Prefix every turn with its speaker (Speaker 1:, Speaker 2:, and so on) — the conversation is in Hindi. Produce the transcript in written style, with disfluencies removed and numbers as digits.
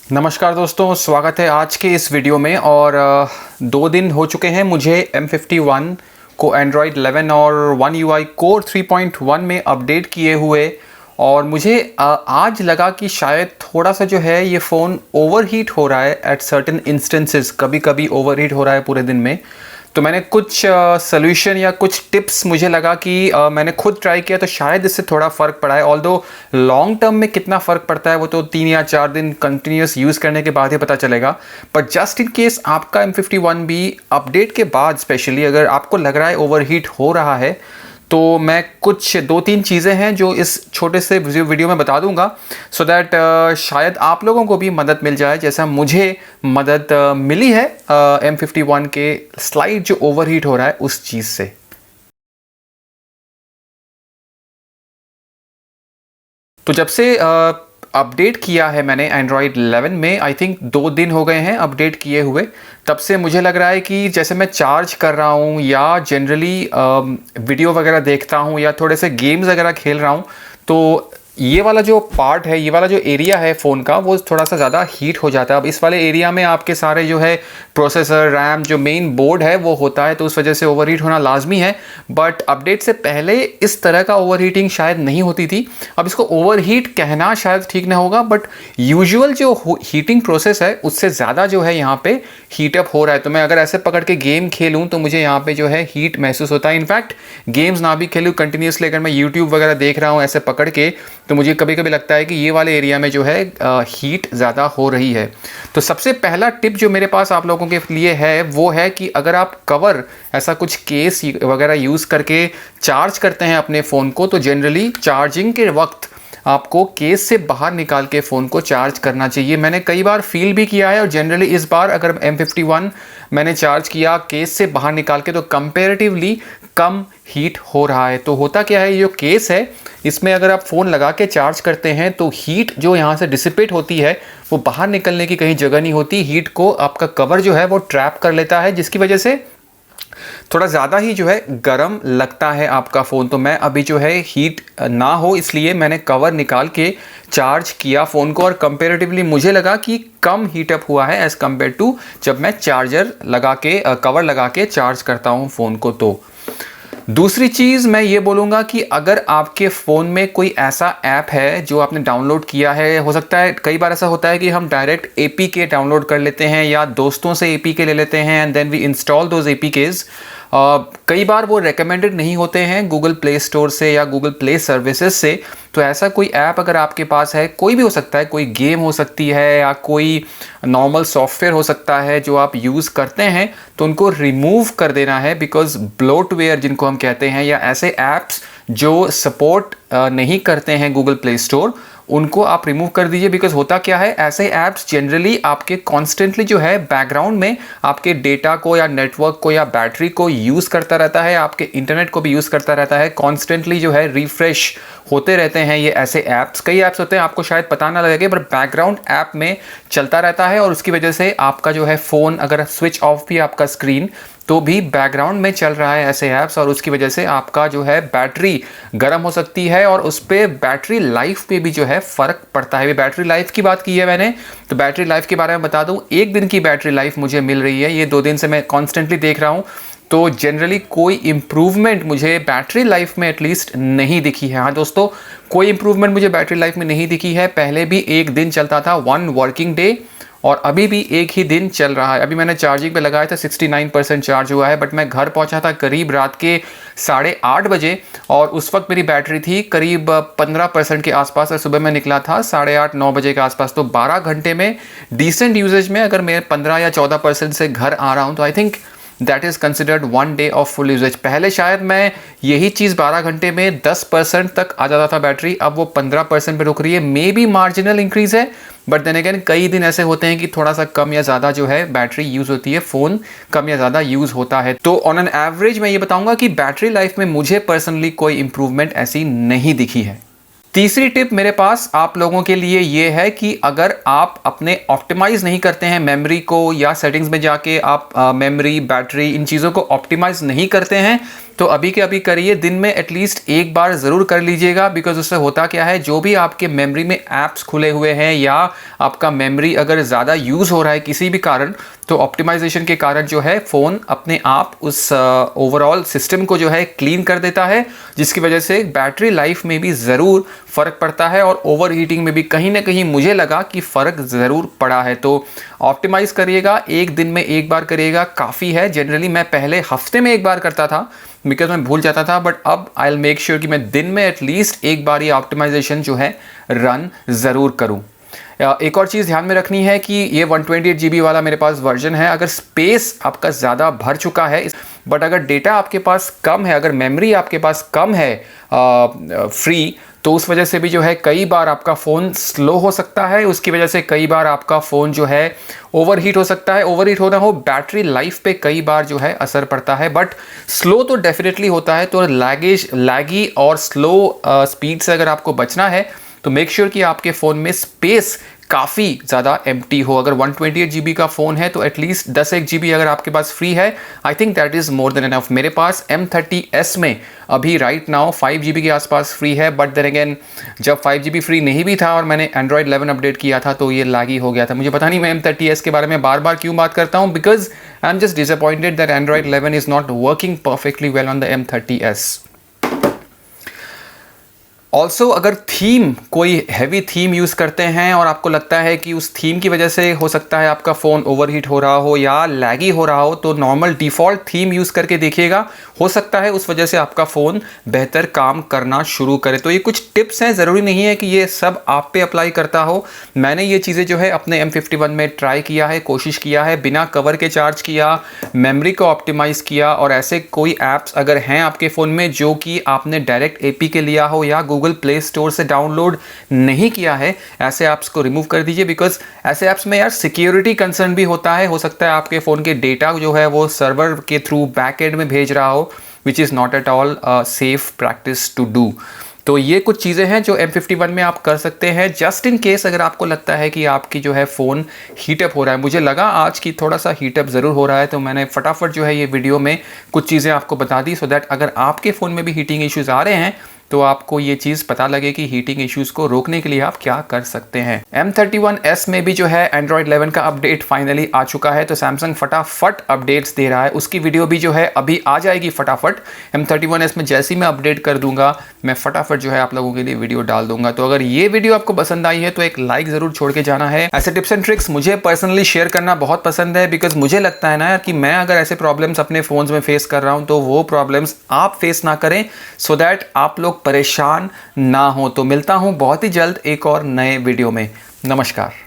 Speaker 1: नमस्कार दोस्तों, स्वागत है आज के इस वीडियो में। और 2 दिन हो चुके हैं मुझे M51 को Android 11 और One UI Core 3.1 में अपडेट किए हुए। और मुझे आज लगा कि शायद थोड़ा सा जो है ये फ़ोन ओवरहीट हो रहा है एट सर्टेन इंस्टेंसेस, कभी कभी ओवरहीट हो रहा है पूरे दिन में। तो मैंने कुछ सोल्यूशन या कुछ टिप्स मुझे लगा कि मैंने खुद ट्राई किया तो शायद इससे थोड़ा फ़र्क पड़ा है। ऑल्दो लॉन्ग टर्म में कितना फ़र्क पड़ता है वो तो 3 या 4 दिन कंटिन्यूस यूज़ करने के बाद ही पता चलेगा। पर जस्ट इन केस आपका M51 भी अपडेट के बाद स्पेशली अगर आपको लग रहा है ओवरहीट हो रहा है, तो मैं कुछ 2-3 चीज़ें हैं जो इस छोटे से वीडियो में बता दूंगा, सो दैट शायद आप लोगों को भी मदद मिल जाए जैसा मुझे मदद मिली है M51 के स्लाइड जो ओवरहीट हो रहा है उस चीज़ से। तो जब से अपडेट किया है मैंने एंड्रॉयड 11 में, आई थिंक 2 दिन हो गए हैं अपडेट किए हुए, तब से मुझे लग रहा है कि जैसे मैं चार्ज कर रहा हूँ या जनरली वीडियो वगैरह देखता हूँ या थोड़े से गेम्स वगैरह खेल रहा हूँ, तो ये वाला जो पार्ट है, ये वाला जो एरिया है फ़ोन का, वो थोड़ा सा ज़्यादा हीट हो जाता है। अब इस वाले एरिया में आपके सारे जो है प्रोसेसर, रैम, जो मेन बोर्ड है वो होता है, तो उस वजह से ओवरहीट होना लाजमी है। बट अपडेट से पहले इस तरह का ओवरहीटिंग शायद नहीं होती थी। अब इसको ओवरहीट कहना शायद ठीक ना होगा, बट यूजुअल जो हीटिंग प्रोसेस है उससे ज़्यादा जो है यहाँ पे हीटअप हो रहा है। तो मैं अगर ऐसे पकड़ के गेम खेलूँ तो मुझे यहाँ पे जो है हीट महसूस होता है। इनफैक्ट गेम्स ना भी खेलूँ, कंटिन्यूसली अगर मैं यूट्यूब वगैरह देख रहा हूँ ऐसे पकड़ के, तो मुझे कभी कभी लगता है कि ये वाले एरिया में जो है हीट ज़्यादा हो रही है। तो सबसे पहला टिप जो मेरे पास आप लोगों के लिए है वो है कि अगर आप कवर, ऐसा कुछ केस वगैरह यूज़ करके चार्ज करते हैं अपने फ़ोन को, तो जनरली चार्जिंग के वक्त आपको केस से बाहर निकाल के फ़ोन को चार्ज करना चाहिए। मैंने कई बार फील भी किया है, और जनरली इस बार अगर M51 मैंने चार्ज किया केस से बाहर निकाल के, तो कंपैरेटिवली कम हीट हो रहा है। तो होता क्या है, ये जो केस है इसमें अगर आप फ़ोन लगा के चार्ज करते हैं तो हीट जो यहाँ से डिसिपेट होती है वो बाहर निकलने की कहीं जगह नहीं होती। हीट को आपका कवर जो है वो ट्रैप कर लेता है, जिसकी वजह से थोड़ा ज़्यादा ही जो है गर्म लगता है आपका फ़ोन। तो मैं अभी जो है हीट ना हो इसलिए मैंने कवर निकाल के चार्ज किया फ़ोन को, और कंपेरेटिवली मुझे लगा कि कम हीटअप हुआ है एज़ कम्पेयर टू जब मैं चार्जर लगा के कवर लगा के चार्ज करता हूँ फ़ोन को। तो दूसरी चीज़ मैं ये बोलूँगा कि अगर आपके फ़ोन में कोई ऐसा ऐप है जो आपने डाउनलोड किया है, हो सकता है कई बार ऐसा होता है कि हम डायरेक्ट APK डाउनलोड कर लेते हैं या दोस्तों से APK ले लेते हैं and then we install those APKs। कई बार वो रेकमेंडेड नहीं होते हैं गूगल प्ले स्टोर से या गूगल प्ले सर्विसेज से। तो ऐसा कोई ऐप अगर आपके पास है, कोई भी हो सकता है, कोई गेम हो सकती है या कोई नॉर्मल सॉफ्टवेयर हो सकता है जो आप यूज़ करते हैं, तो उनको रिमूव कर देना है। बिकॉज ब्लोटवेयर जिनको हम कहते हैं, या ऐसे ऐप्स जो सपोर्ट नहीं करते हैं गूगल प्ले स्टोर, उनको आप रिमूव कर दीजिए। बिकॉज होता क्या है, ऐसे ऐप्स जनरली आपके कॉन्स्टेंटली जो है बैकग्राउंड में आपके डेटा को या नेटवर्क को या बैटरी को यूज़ करता रहता है, आपके इंटरनेट को भी यूज़ करता रहता है, कॉन्स्टेंटली जो है रिफ्रेश होते रहते हैं ये ऐसे ऐप्स। कई ऐप्स होते हैं आपको शायद पता ना लगे, पर बैकग्राउंड ऐप में चलता रहता है, और उसकी वजह से आपका जो है फ़ोन अगर स्विच ऑफ भी आपका स्क्रीन, तो भी बैकग्राउंड में चल रहा है ऐसे ऐप्स, और उसकी वजह से आपका जो है बैटरी गर्म हो सकती है, और उस पर बैटरी लाइफ पे भी जो है फ़र्क पड़ता है। बैटरी लाइफ की बात की है मैंने, तो बैटरी लाइफ के बारे में बता दूं, 1 दिन की बैटरी लाइफ मुझे मिल रही है, ये 2 दिन से मैं कॉन्स्टेंटली देख रहा हूँ। तो जनरली कोई इम्प्रूवमेंट मुझे बैटरी लाइफ में एटलीस्ट नहीं दिखी है। हाँ दोस्तों, कोई इम्प्रूवमेंट मुझे बैटरी लाइफ में नहीं दिखी है। पहले भी 1 दिन चलता था, 1 वर्किंग डे, और अभी भी 1 ही दिन चल रहा है। अभी मैंने चार्जिंग पे लगाया था, 69% चार्ज हुआ है, बट मैं घर पहुंचा था करीब रात के 8:30 बजे, और उस वक्त मेरी बैटरी थी करीब 15% के आसपास, और सुबह मैं निकला था 8:30-9 बजे के आसपास। तो 12 घंटे में डिसेंट यूजेज में अगर मैं 15 या 14% से घर आ रहा हूँ, तो I think that is considered 1 day of full usage. पहले शायद मैं यही चीज़ 12 घंटे में 10% तक आ जाता था बैटरी, अब वो 15% पे रुक रही है। मे बी मार्जिनल इंक्रीज है, बट देन अगेन कई दिन ऐसे होते हैं कि थोड़ा सा कम या ज़्यादा जो है बैटरी यूज़ होती है, फ़ोन कम या ज़्यादा यूज़ होता है। तो ऑन एन एवरेज मैं ये बताऊंगा कि बैटरी लाइफ में मुझे पर्सनली कोई इंप्रूवमेंट ऐसी नहीं दिखी है। तीसरी टिप मेरे पास आप लोगों के लिए ये है कि अगर आप अपने ऑप्टिमाइज नहीं करते हैं मेमोरी को, या सेटिंग्स में जाके आप मेमोरी, बैटरी, इन चीज़ों को ऑप्टिमाइज नहीं करते हैं, तो अभी के अभी करिए। दिन में एटलीस्ट एक बार ज़रूर कर लीजिएगा, बिकॉज उससे होता क्या है, जो भी आपके मेमोरी में ऐप्स खुले हुए हैं या आपका मेमोरी अगर ज़्यादा यूज़ हो रहा है किसी भी कारण, तो ऑप्टिमाइजेशन के कारण जो है फ़ोन अपने आप उस ओवरऑल सिस्टम को जो है क्लीन कर देता है, जिसकी वजह से बैटरी लाइफ में भी ज़रूर फ़र्क पड़ता है और ओवर हीटिंग में भी कहीं ना कहीं मुझे लगा कि फ़र्क ज़रूर पड़ा है। तो ऑप्टिमाइज़ करिएगा, एक दिन में एक बार करिएगा काफ़ी है। जनरली मैं पहले हफ्ते में एक बार करता था बिकॉज मैं भूल जाता था, बट अब आई विल मेक श्योर कि मैं दिन में एटलीस्ट एक बार ये ऑप्टिमाइजेशन जो है रन ज़रूर करूँ। एक और चीज़ ध्यान में रखनी है कि ये 128 GB वाला मेरे पास वर्जन है। अगर स्पेस आपका ज़्यादा भर चुका है, बट अगर डेटा आपके पास कम है, अगर मेमोरी आपके पास कम है फ्री, तो उस वजह से भी जो है कई बार आपका फ़ोन स्लो हो सकता है। उसकी वजह से कई बार आपका फ़ोन जो है ओवरहीट हो सकता है। ओवरहीट होना हो, बैटरी लाइफ पे कई बार जो है असर पड़ता है, बट स्लो तो डेफिनेटली होता है। तो लैगी और स्लो स्पीड से अगर आपको बचना है तो मेक श्योर कि आपके फ़ोन में स्पेस काफ़ी ज़्यादा एम्प्टी हो। अगर 128 GB का फ़ोन है तो एटलीस्ट 10 GB अगर आपके पास फ्री है, आई think that is more than enough. मेरे पास M30s में अभी राइट नाउ 5 GB के आसपास फ्री है, बट देन अगेन जब 5 GB फ्री नहीं भी था और मैंने Android 11 अपडेट किया था तो ये लैगी हो गया था। मुझे पता नहीं मैं M30s के बारे में बार बार क्यों बात करता हूँ, because I am just disappointed that Android 11 is not working perfectly well on the M30s। Also अगर थीम, कोई हैवी थीम यूज़ करते हैं और आपको लगता है कि उस थीम की वजह से हो सकता है आपका फ़ोन ओवरहीट हो रहा हो या लैगी हो रहा हो, तो नॉर्मल डिफ़ॉल्ट थीम यूज़ करके देखिएगा, हो सकता है उस वजह से आपका फ़ोन बेहतर काम करना शुरू करे। तो ये कुछ टिप्स हैं, ज़रूरी नहीं है कि ये सब आप पे अप्लाई करता हो। मैंने ये चीज़ें जो है अपने M51 में ट्राई किया है, कोशिश किया है, बिना कवर के चार्ज किया, मेमोरी को ऑप्टिमाइज़ किया। और ऐसे कोई ऐप्स अगर हैं आपके फ़ोन में जो कि आपने डायरेक्ट APK लिया हो या गूगल प्ले स्टोर से डाउनलोड नहीं किया है, ऐसे ऐप्स को रिमूव कर दीजिए, बिकॉज ऐसे ऐप्स में यार सिक्योरिटी कंसर्न भी होता है। हो सकता है आपके फ़ोन के डेटा जो है वो सर्वर के थ्रू बैकएंड में भेज रहा हो, which is not at all safe practice to do. तो ये कुछ चीज़ें हैं जो M51 में आप कर सकते हैं, जस्ट इन केस अगर आपको लगता है कि आपकी जो है फ़ोन हीटअप हो रहा है। मुझे लगा आज की थोड़ा सा हीटअप ज़रूर हो रहा है, तो मैंने फटाफट जो है ये वीडियो में कुछ चीज़ें आपको बता दी, सो दैट अगर आपके फ़ोन में भी हीटिंग इश्यूज़ आ रहे हैं तो आपको ये चीज़ पता लगे कि हीटिंग इश्यूज़ को रोकने के लिए आप क्या कर सकते हैं। M31s में भी जो है Android 11 का अपडेट फाइनली आ चुका है, तो सैमसंग फटाफट अपडेट्स दे रहा है। उसकी वीडियो भी जो है अभी आ जाएगी फटाफट। M31s में जैसे ही मैं अपडेट कर दूंगा, मैं फटाफट जो है आप लोगों के लिए वीडियो डाल दूंगा। तो अगर ये वीडियो आपको पसंद आई है तो एक लाइक ज़रूर छोड़ के जाना है। ऐसे टिप्स एंड ट्रिक्स मुझे पर्सनली शेयर करना बहुत पसंद है, बिकॉज मुझे लगता है ना यार कि मैं अगर ऐसे प्रॉब्लम्स अपने फ़ोन्स में फेस कर रहा हूँ तो वो प्रॉब्लम्स आप फेस ना करें, सो दैट आप लोग परेशान ना हो। तो मिलता हूं बहुत ही जल्द एक और नए वीडियो में। नमस्कार।